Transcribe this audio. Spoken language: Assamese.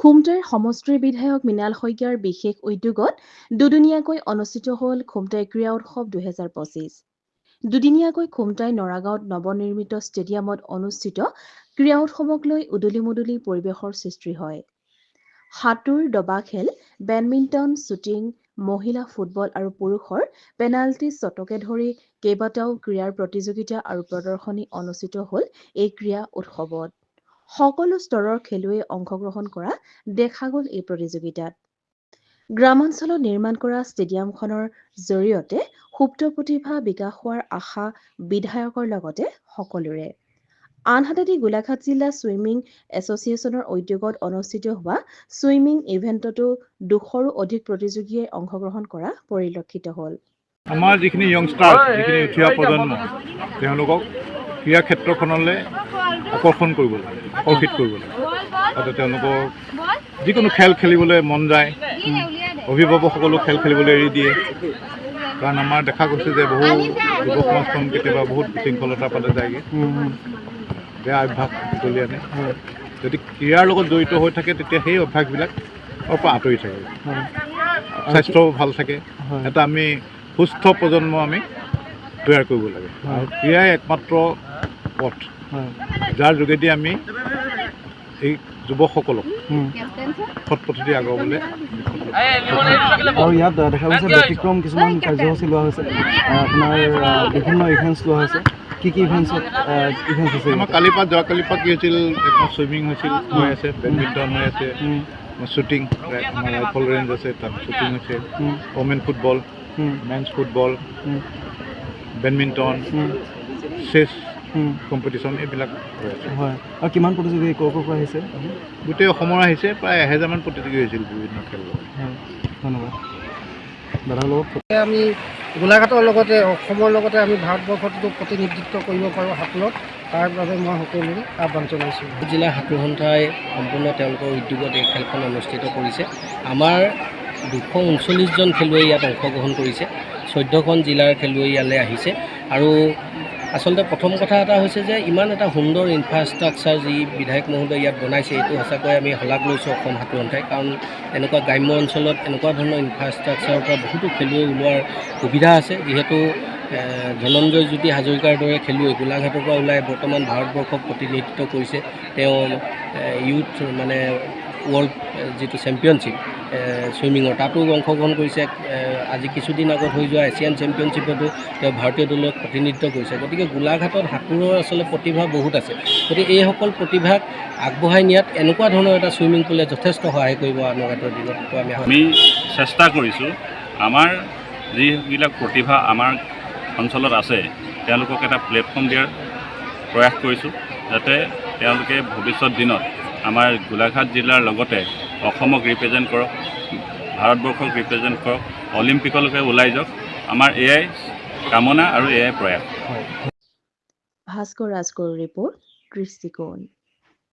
খুমটাইৰ সমষ্টিৰ বিধায়ক মৃণাল শইকীয়াৰ বিশেষ উদ্যোগত দুদিনীয়াকৈ অনুষ্ঠিত হ'ল খুমটাই ক্ৰীড়া উৎসৱ 2025। দুদিনীয়াকৈ খুমটাই নৰাগাঁৱত নৱনিৰ্মিত ষ্টেডিয়ামত অনুষ্ঠিত ক্ৰীড়া উৎসৱক লৈ উদুলি-মুদুলি পৰিৱেশৰ সৃষ্টি হয়। সাঁতোৰ, দবা খেল, বেডমিণ্টন, শ্বুটিং, মহিলা ফুটবল আৰু পুৰুষৰ পেনাল্টি শ্বটকে ধৰি কেইবাটাও ক্ৰীড়াৰ প্ৰতিযোগিতা আৰু প্ৰদৰ্শনী অনুষ্ঠিত হ'ল এই ক্ৰীড়া উৎসৱত। সকলো স্তৰৰ খেলুৱৈয়ে অংশগ্ৰহণ কৰা দেখা গ'ল এই প্ৰতিযোগিতাত। গ্ৰামাঞ্চলত নিৰ্মাণ কৰা ষ্টেডিয়ামখনৰ জৰিয়তে সুপ্ত প্ৰতিভা বিকাশ হোৱাৰ আশা বিধায়কৰ লগতে সকলোৰে। আনহাতে গোলাঘাট জিলা ছুইমিং এছ'চিয়েশ্যনৰ উদ্যোগত অনুষ্ঠিত হোৱা ছুইমিং ইভেণ্টতো 200ৰো অধিক প্ৰতিযোগীয়ে অংশগ্ৰহণ কৰা পৰিলক্ষিত হ'ল। আমাৰ যিখিনি য়ংষ্টাৰ, যিখিনি উঠি অহা প্ৰজন্ম, তেওঁলোকক ক্ৰীড়া ক্ষেত্ৰখনলৈ আকৰ্ষণ কৰিব লাগে, আকৰ্ষিত কৰিব লাগে। যাতে তেওঁলোকৰ যিকোনো খেল খেলিবলৈ মন যায়, অভিভাৱকসকলেও খেল খেলিবলৈ এৰি দিয়ে। কাৰণ আমাৰ দেখা গৈছে যে বহু যুৱ সমাজখন কেতিয়াবা বহুত বিশৃংখলতাৰ ফালে যায়গৈ, বেয়া অভ্যাস তুলি আনে। যদি ক্ৰীড়াৰ লগত জড়িত হৈ থাকে তেতিয়া সেই অভ্যাসবিলাকৰ পৰা আঁতৰি থাকে, স্বাস্থ্যও ভাল থাকে। এটা আমি সুস্থ প্ৰজন্ম আমি তৈয়াৰ কৰিব লাগে আৰু ক্ৰীড়াই একমাত্ৰ পথ, যাৰ যোগেদি আমি এই যুৱকসকলক সৎ পথেদি আগুৱাবলৈ। আৰু ইয়াত দেখা গৈছে ব্যতিক্ৰম কিছুমান কাৰ্যসূচী লোৱা হৈছে, আপোনাৰ বিভিন্ন ইভেণ্টছ লোৱা হৈছে। কি ইভেণ্টছ আছে? আমাৰ যোৱাকালিৰ পৰা কি হৈছিল, ছুইমিং হৈছিল, হৈ আছে, বেডমিণ্টন হৈ আছে, শ্বুটিং, আমাৰ ৰাইফল ৰেঞ্জ আছে, তাত শ্বুটিং হৈছে, women football, men's football, badminton, chess competition, এইবিলাক হৈ আছে। হয়, আৰু কিমান প্ৰতিযোগী ক'ৰ পৰা আহিছে? গোটেই অসমৰ আহিছে, প্ৰায় 1000মান প্ৰতিযোগী হৈছিল বিভিন্ন খেলত। হয়, ধন্যবাদ। দাদাৰ লগত আমি গোলাঘাটৰ লগতে অসমৰ লগতে আমি ভাৰতবৰ্ষতো প্ৰতিনিধিত্ব কৰিব পাৰোঁ সাঁতোৰত, তাৰ বাবে মই সকলোৰে আহ্বান জনাইছোঁ। জিলা সাঁতোৰ সন্থাই সম্পূৰ্ণ তেওঁলোকৰ উদ্যোগত এই খেলখন অনুষ্ঠিত কৰিছে। আমাৰ 239জন খেলুৱৈ ইয়াত অংশগ্ৰহণ কৰিছে, 14খন জিলাৰ খেলুৱৈ ইয়ালৈ আহিছে। আৰু আচলতে প্ৰথম কথা এটা হৈছে যে ইমান এটা সুন্দৰ ইনফ্ৰাষ্ট্ৰাকচাৰ যি বিধায়ক মহোদয় ইয়াত বনাইছে, এইটো সঁচাকৈ আমি শলাগ লৈছোঁ অসম সাঁতোৰ সন্থাই। কাৰণ এনেকুৱা গ্ৰাম্য অঞ্চলত এনেকুৱা ধৰণৰ ইনফ্ৰাষ্ট্ৰাকচাৰৰ পৰা বহুতো খেলুৱৈ ওলোৱাৰ সুবিধা আছে। যিহেতু ধনঞ্জয় জ্যোতি হাজৰিকাৰ দৰে খেলুৱৈ গোলাঘাটৰ পৰা ওলাই বৰ্তমান ভাৰতবৰ্ষক প্ৰতিনিধিত্ব কৰিছে। তেওঁ ইউথ মানে ৱৰ্ল্ড যিটো চেম্পিয়নশ্বিপ ছুইমিঙৰ, তাতো অংশগ্ৰহণ কৰিছে। আজি কিছুদিন আগত হৈ যোৱা এছিয়ান চেম্পিয়নশ্বিপতো তেওঁ ভাৰতীয় দলক প্ৰতিনিধিত্ব কৰিছে। গতিকে গোলাঘাটত সাঁতোৰৰ আচলতে প্ৰতিভা বহুত আছে। গতিকে এইসকল প্ৰতিভাক আগবঢ়াই নিয়াত এনেকুৱা ধৰণৰ এটা ছুইমিং পুলে যথেষ্ট সহায় কৰিব অনাগত দিনত। আমি চেষ্টা কৰিছোঁ আমাৰ যিবিলাক প্ৰতিভা আমাৰ অঞ্চলত আছে তেওঁলোকক এটা প্লেটফৰ্ম দিয়াৰ প্ৰয়াস কৰিছোঁ, যাতে তেওঁলোকে ভৱিষ্যত দিনত আমাৰ গোলাঘাট জিলাৰ লগতে অসমক ৰিপ্ৰেজেণ্ট কৰক, ভাৰতবৰ্ষক ৰিপ্ৰেজেণ্ট কৰক, অলিম্পিকলৈকে ওলাই যাওক। আমাৰ এয়াই কামনা আৰু এয়াই প্ৰয়াস। ভাস্কৰ ৰাজগড়ৰ ৰিপৰ্ট, দৃষ্টিকোণ।